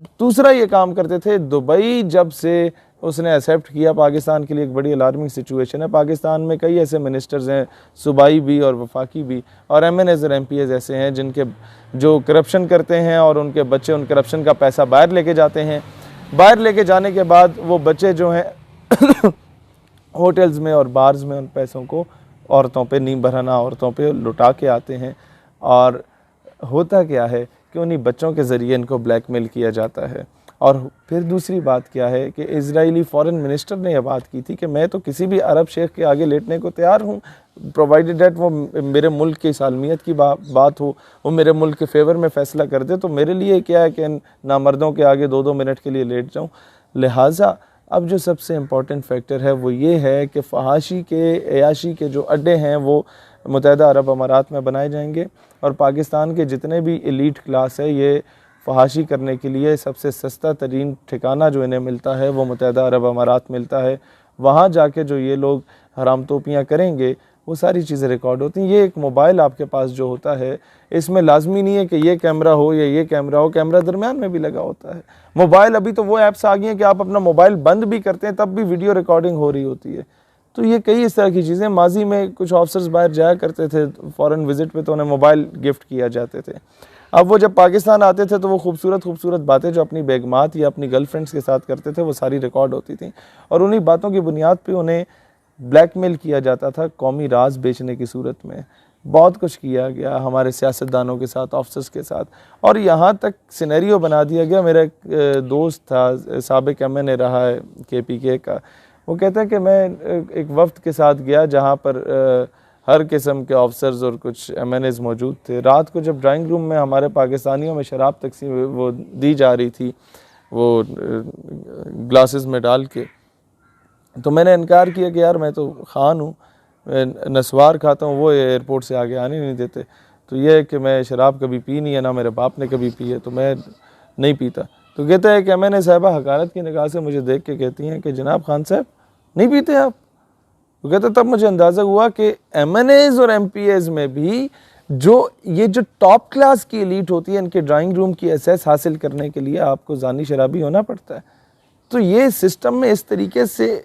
दूसरा ये काम करते थे। दुबई जब से उसने एक्सेप्ट किया, पाकिस्तान के लिए एक बड़ी अलार्मिंग सिचुएशन है। पाकिस्तान में कई ऐसे मिनिस्टर्स हैं, सूबाई भी और वफाकी भी, और MNAs और MPAs ऐसे हैं जिनके जो करप्शन करते हैं और उनके बच्चे उन करप्शन का पैसा बाहर लेके जाते हैं। बाहर लेके जाने के बाद वो बच्चे जो हैं होटल्स में और बार्स में उन पैसों को औरतों पे नींब भराना, औरतों पे लुटा के आते हैं। और होता क्या है कि उन्हीं बच्चों के ज़रिए इनको ब्लैकमेल किया जाता है। और फिर दूसरी बात क्या है कि इजरायली फॉरेन मिनिस्टर ने यह बात की थी कि मैं तो किसी भी अरब शेख के आगे लेटने को तैयार हूँ, प्रोवाइडेड डेट वो मेरे मुल्क की सालमियत की बात हो, वो मेरे मुल्क के फेवर में फ़ैसला कर दे, तो मेरे लिए क्या है कि नामर्दों के आगे 2-2 मिनट के लिए लेट जाऊँ। लिहाजा अब जो सबसे इम्पॉर्टेंट फैक्टर है वो ये है कि फहाशी के, अयाशी के जो अड्डे हैं वो मुत्तहिदा अरब अमारात में बनाए जाएंगे, और पाकिस्तान के जितने भी एलीट क्लास है ये फहाशी करने के लिए सबसे सस्ता तरीन ठिकाना जो इन्हें मिलता है वो मुत्तहिदा अरब अमारात मिलता है। वहाँ जाके जो ये लोग हराम तोपियाँ करेंगे वो सारी चीज़ें रिकॉर्ड होती हैं। ये एक मोबाइल आपके पास जो होता है, इसमें लाजमी नहीं है कि ये कैमरा हो या ये कैमरा हो, कैमरा दरमियान में भी लगा होता है। मोबाइल, अभी तो वो ऐप्स आ गई हैं कि आप अपना मोबाइल बंद भी करते हैं तब भी वीडियो रिकॉर्डिंग हो रही होती है। तो ये कई इस तरह की चीज़ें, माजी में कुछ ऑफिसर्स बाहर जाया करते थे फॉरेन विजिट पे तो उन्हें मोबाइल गिफ्ट किया जाते थे। अब वो जब पाकिस्तान आते थे तो वो खूबसूरत बातें जो अपनी बेगमात या अपनी गर्लफ्रेंड्स के साथ करते थे वो सारी रिकॉर्ड होती थी, और उन्हीं बातों की बुनियाद पे उन्हें ब्लैकमेल किया जाता था कौमी राज बेचने की सूरत में। बहुत कुछ किया गया हमारे सियासतदानों के साथ, ऑफिसर्स के साथ, और यहाँ तक सिनेरियो बना दिया गया। मेरा एक दोस्त था, साबिक MNA रहा है KPK का, वो कहता है कि मैं एक वफ्द के साथ गया जहाँ पर हर किस्म के ऑफिसर्स और कुछ MNAs मौजूद थे। रात को जब ड्राइंग रूम में हमारे पाकिस्तानियों में शराब तकसीम वो दी जा रही थी, वो ग्लासेस में डाल के, तो मैंने इनकार किया कि यार मैं तो खान हूँ, नस्वार खाता हूँ, वो एयरपोर्ट से आगे आने नहीं देते। तो ये है कि मैं शराब कभी पी नहीं है, ना मेरे बाप ने कभी पी है, तो मैं नहीं पीता। तो कहता है कि MNA साहिबा हकारत की निगाह से मुझे देख के कहती हैं कि जनाब खान साहब नहीं पीते आप? तो कहते तब मुझे अंदाज़ा हुआ कि MNAs और MPAs में भी ये जो टॉप क्लास की एलीट होती है, इनके ड्राइंग रूम की एसेस हासिल करने के लिए आपको जानी शराबी होना पड़ता है। तो ये सिस्टम में इस तरीके से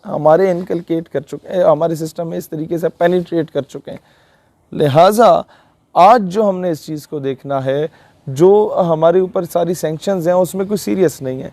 हमारे इनकलकेट कर चुके हैं, हमारे सिस्टम में इस तरीके से पेनिट्रेट कर चुके हैं। लिहाजा आज जो हमने इस चीज़ को देखना है, जो हमारे ऊपर सारी सैंक्शंस हैं उसमें कोई सीरियस नहीं है।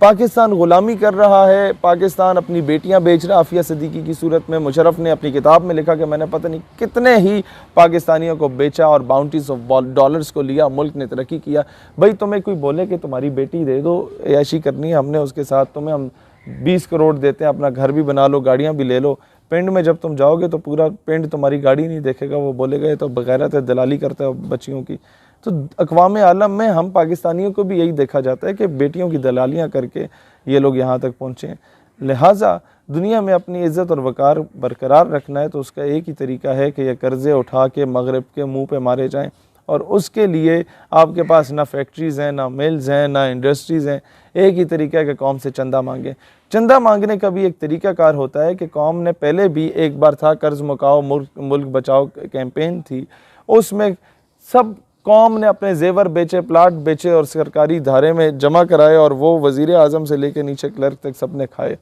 पाकिस्तान ग़ुलामी कर रहा है, पाकिस्तान अपनी बेटियां बेच रहा है। आफिया सिद्दीकी की सूरत में मुशर्रफ ने अपनी किताब में लिखा कि मैंने पता नहीं कितने ही पाकिस्तानियों को बेचा और बाउंटीज ऑफ डॉलर्स को लिया, मुल्क ने तरक्की किया। भाई तुम्हें कोई बोले कि तुम्हारी बेटी दे दो, ऐशी करनी है हमने उसके साथ, तुम्हें हम 20 करोड़ देते हैं, अपना घर भी बना लो, गाड़ियाँ भी ले लो। पिंड में जब तुम जाओगे तो पूरा पिंड तुम्हारी गाड़ी नहीं देखेगा, वो बोलेगा ये तो बगैरत है, दलाली करता है बच्चियों की। तो अक़वाम आलम में हम पाकिस्तानियों को भी यही देखा जाता है कि बेटियों की दलालियाँ करके ये लोग यहाँ तक पहुँचे हैं। लिहाजा दुनिया में अपनी इज़्ज़त और वक़ार बरकरार रखना है तो उसका एक ही तरीका है कि ये कर्ज़े उठा के मगरब के मुँह पे मारे जाएँ, और उसके लिए आपके पास ना फैक्ट्रीज़ हैं, ना मिल्स हैं, ना इंडस्ट्रीज़ हैं। एक ही तरीका है कि कौम से चंदा मांगें। चंदा मांगने का भी एक तरीक़ाकार होता है कि कौम ने पहले भी एक बार था कर्ज़ मुकाओ मुल्क बचाओ कैंपेन थी, उसमें सब कौम ने अपने जेवर बेचे, प्लाट बेचे और सरकारी धारे में जमा कराए, और वो वज़ीर आज़म से लेकर नीचे क्लर्क तक सब ने खाए।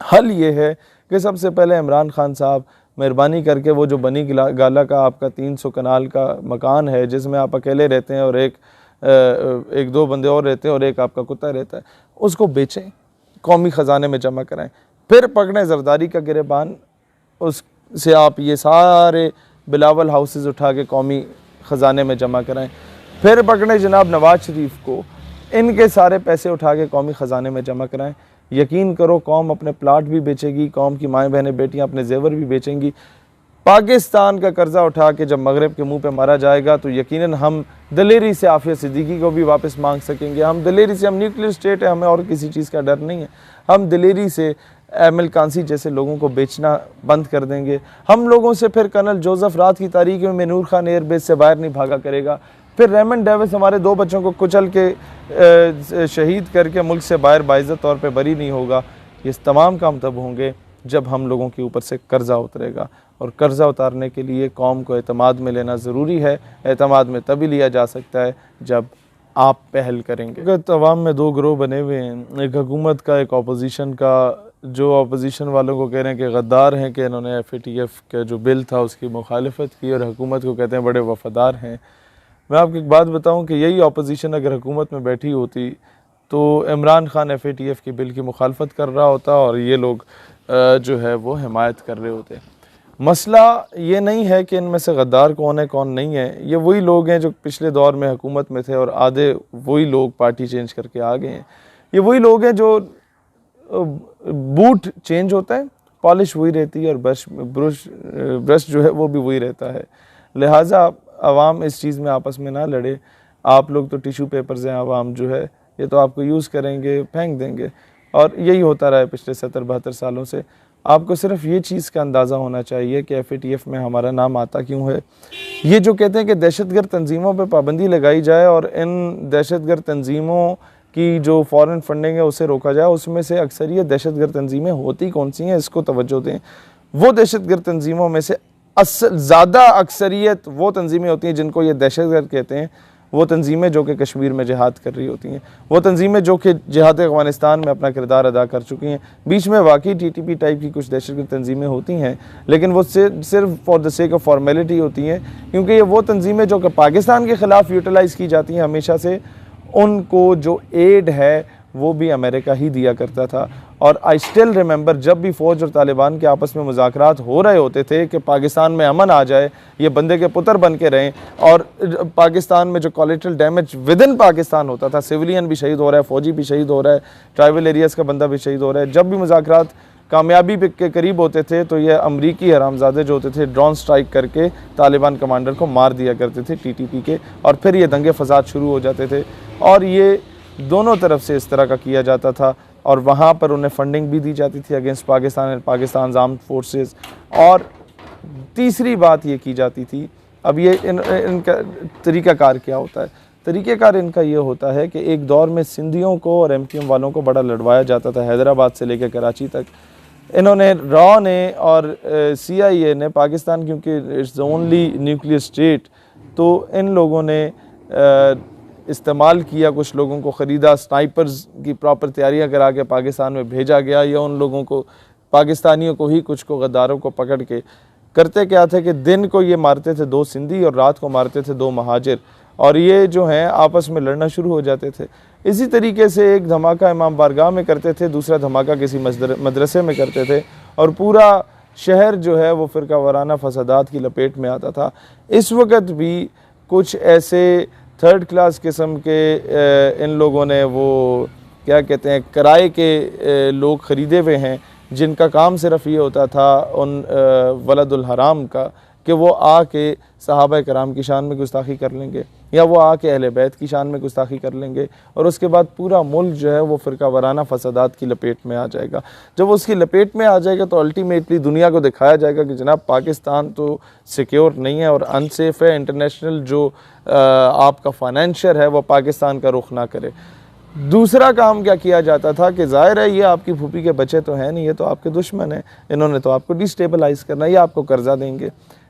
हल ये है कि सबसे पहले इमरान खान साहब मेहरबानी करके वो जो बनी गाला का आपका 300 कनाल का मकान है जिसमें आप अकेले रहते हैं और एक दो बंदे और रहते हैं और एक आपका कुत्ता रहता है, उसको बेचें, कौमी ख़जाने में जमा कराएं। फिर पकड़ें जरदारी का गिरेबान, उससे आप ये सारे बिलावल हाउसेस उठा के कौमी ख़जाने में जमा कराएं। फिर पकड़ें जनाब नवाज शरीफ को, इनके सारे पैसे उठा के कौमी ख़जाने में जमा कराएं। यकीन करो कौम अपने प्लाट भी बेचेगी, कौम की माएँ बहनें बेटियां अपने जेवर भी बेचेंगी। पाकिस्तान का कर्जा उठा के जब मगरब के मुंह पे मारा जाएगा तो यकीनन हम दलेरी से आफिया सिद्दीकी को भी वापस मांग सकेंगे। हम दलेरी से, हम न्यूक्लियर स्टेट है, हमें और किसी चीज़ का डर नहीं है। हम दलेरी से एमिल कांसी जैसे लोगों को बेचना बंद कर देंगे। हम लोगों से फिर कर्नल जोसेफ रात की तारीख में नूर खान एयरबेस से बाहर नहीं भागा करेगा। फिर रेमंड डेविस हमारे 2 बच्चों को कुचल के शहीद करके मुल्क से बाहर बाइज़्ज़त तौर पे बरी नहीं होगा। ये तमाम काम तब होंगे जब हम लोगों के ऊपर से कर्ज़ा उतरेगा, और कर्ज़ा उतारने के लिए कौम को एतमाद में लेना ज़रूरी है। एतमाद में तभी लिया जा सकता है जब आप पहल करेंगे? अगर तवाम में दो ग्रोह बने हुए हैं, एक हुकूमत का, एक अपोजिशन का। जो अपोजिशन वालों को कह रहे हैं कि गद्दार हैं कि इन्होंने FATF का जो बिल था उसकी मुखालफत की, और हुकूमत को कहते हैं बड़े वफादार हैं। मैं आपको एक बात बताऊं कि यही अपोजिशन अगर हुकूमत में बैठी होती तो इमरान खान FATF के बिल की मुखालफत कर रहा होता और ये लोग जो है वो हिमायत कर रहे होते। मसला ये नहीं है कि इनमें से गद्दार कौन है कौन नहीं है, ये वही लोग हैं जो पिछले दौर में हुकूमत में थे और आधे वही लोग पार्टी चेंज करके आ गए हैं। ये वही लोग हैं जो बूट चेंज होता है, पॉलिश वही रहती है, और ब्रश जो है वो भी वही रहता है। लिहाजा आवाम इस चीज़ में आपस में ना लड़े। आप लोग तो टिश्यू पेपर्स हैं, आवाम जो है ये तो आपको यूज़ करेंगे, फेंक देंगे, और यही होता रहा है पिछले 70-72 सालों से। आपको सिर्फ ये चीज़ का अंदाज़ा होना चाहिए कि FATF में हमारा नाम आता क्यों है। ये जो कहते हैं कि दहशतगर्द तंजीमों पर पाबंदी लगाई जाए और इन दहशतगर्द तंजीमों की जो फ़ॉरेन फंडिंग है उसे रोका जाए, उसमें से अक्सरियत दहशतगर्द तंजीमें होती कौन सी हैं, इसको तवज्जो दें। वो दहशतगर्द तंजीमों में से ज़्यादा अक्सरियत वो तंजीमें होती हैं जिनको ये दहशतगर्द कहते हैं, वो तंजीमें जो कि कश्मीर में जिहाद कर रही होती हैं, वो तंजीमें जो कि जिहाद अफ़गानिस्तान में अपना किरदार अदा कर चुकी हैं। बीच में वाकई TTP टाइप की कुछ दहशतगर्द तंजीमें होती हैं, लेकिन वो सिर्फ for the sake of formality होती हैं, क्योंकि ये वो तंजीमें जो कि पाकिस्तान के ख़िलाफ़ यूटिलाइज़ की जाती हैं हमेशा से, उनको जो एड है वो भी अमेरिका ही दिया करता था। और आई स्टिल रिमेंबर जब भी फ़ौज और तालिबान के आपस में मुज़ाकरात हो रहे होते थे कि पाकिस्तान में अमन आ जाए, ये बंदे के पुत्र बन के रहें, और पाकिस्तान में जो collateral damage with in Pakistan होता था, सिविलियन भी शहीद हो रहा है, फ़ौजी भी शहीद हो रहा है, ट्राइबल एरियाज़ का बंदा भी शहीद हो रहा है, जब भी मुज़ाकरात कामयाबी के करीब होते थे तो ये अमरीकी हरामजादे जो होते थे ड्रोन स्ट्राइक करके तालिबान कमांडर को मार दिया करते थे TTP के, और फिर ये दंगे फसाद शुरू हो जाते थे। और ये दोनों तरफ से इस तरह का किया जाता था, और वहाँ पर उन्हें फंडिंग भी दी जाती थी against Pakistan and Pakistan armed forces. और तीसरी बात ये की जाती थी, अब ये इनका तरीक़ाकार क्या होता है? तरीक़ाकार इनका ये होता है कि एक दौर में सिंधियों को और MQM वालों को बड़ा लड़वाया जाता था, हैदराबाद से लेकर कराची तक। इन्होंने रॉ ने और CIA ने, पाकिस्तान क्योंकि it's the only nuclear state, तो इन लोगों ने इस्तेमाल किया, कुछ लोगों को ख़रीदा, स्नाइपर्स की प्रॉपर तैयारियां करा के पाकिस्तान में भेजा गया, या उन लोगों को, पाकिस्तानियों को ही, कुछ को गद्दारों को पकड़ के करते क्या थे कि दिन को ये मारते थे 2 सिंधी और रात को मारते थे 2 महाजिर, और ये जो हैं आपस में लड़ना शुरू हो जाते थे। इसी तरीके से एक धमाका इमाम बारगाह में करते थे, दूसरा धमाका किसी मदरसे में करते थे, और पूरा शहर जो है वो फ़िरका वाराना फसादात की लपेट में आता था। इस वक्त भी कुछ ऐसे 3rd क्लास किस्म के इन लोगों ने वो क्या कहते हैं किराए के लोग ख़रीदे हुए हैं, जिनका काम सिर्फ ये होता था उन वलदुल हराम का कि वो आके सहाबा कराम की शान में गुस्ताखी कर लेंगे, या वो आके अहले बैत की शान में गुस्ताखी कर लेंगे, और उसके बाद पूरा मुल्क जो है वो फ़िरका वाराना फसादात की लपेट में आ जाएगा। जब उसकी लपेट में आ जाएगा तो अल्टीमेटली दुनिया को दिखाया जाएगा कि जनाब पाकिस्तान तो सिक्योर नहीं है और अनसेफ है, इंटरनेशनल जो आपका फाइनेंशियर है वो पाकिस्तान का रुख ना करे। दूसरा काम क्या किया जाता था कि ज़ाहिर है ये आपकी फूफी के बच्चे तो हैं नहीं, ये तो आपके दुश्मन हैं, इन्होंने तो आपको डिस्टेबलाइज़ करना है, ये आपको कर्जा देंगे,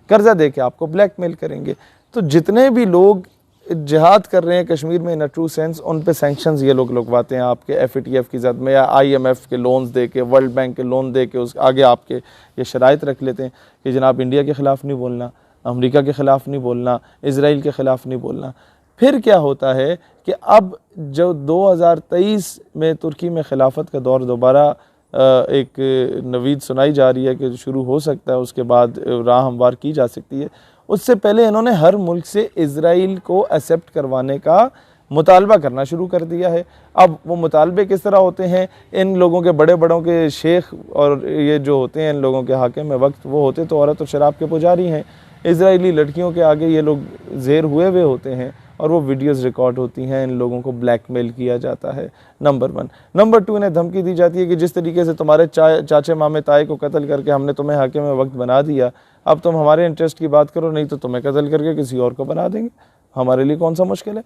कर्जा दे के आपको ब्लैकमेल करेंगे। तो जितने भी लोग जिहाद कर रहे हैं कश्मीर में इन अ ट्रू सेंस, उन पे सैंक्शंस ये लोग लगवाते हैं आपके FATF की ज़द में, या IMF के लोन्स दे के, वर्ल्ड बैंक के लोन दे के, उस आगे आपके ये शराइत रख लेते हैं कि जनाब इंडिया के ख़िलाफ़ नहीं बोलना, अमेरिका के ख़िलाफ़ नहीं बोलना, इज़राइल के ख़िलाफ़ नहीं बोलना। फिर क्या होता है कि अब जो 2023 में तुर्की में खिलाफत का दौर दोबारा एक नवीद सुनाई जा रही है कि शुरू हो सकता है, उसके बाद राह हमवार की जा सकती है, उससे पहले इन्होंने हर मुल्क से इज़राइल को एक्सेप्ट करवाने का मुतालबा करना शुरू कर दिया है। अब वो मुतालबे किस तरह होते हैं, इन लोगों के बड़े बड़ों के शेख और ये जो होते हैं इन लोगों के हाकिम में वक्त, वो होते तो औरत और शराब के पुजारी हैं। इज़राइली लड़कियों के आगे ये लोग ज़ेर हुए हुए होते हैं और वो वीडियोस रिकॉर्ड होती हैं, इन लोगों को ब्लैकमेल किया जाता है। नंबर 1। नंबर 2, इन्हें धमकी दी जाती है कि जिस तरीके से तुम्हारे चाचे मामे ताए को कत्ल करके हमने तुम्हें हाकिम में वक्त बना दिया, अब तुम हमारे इंटरेस्ट की बात करो, नहीं तो तुम्हें कत्ल करके किसी और को बना देंगे। हमारे लिए कौन सा मुश्किल है।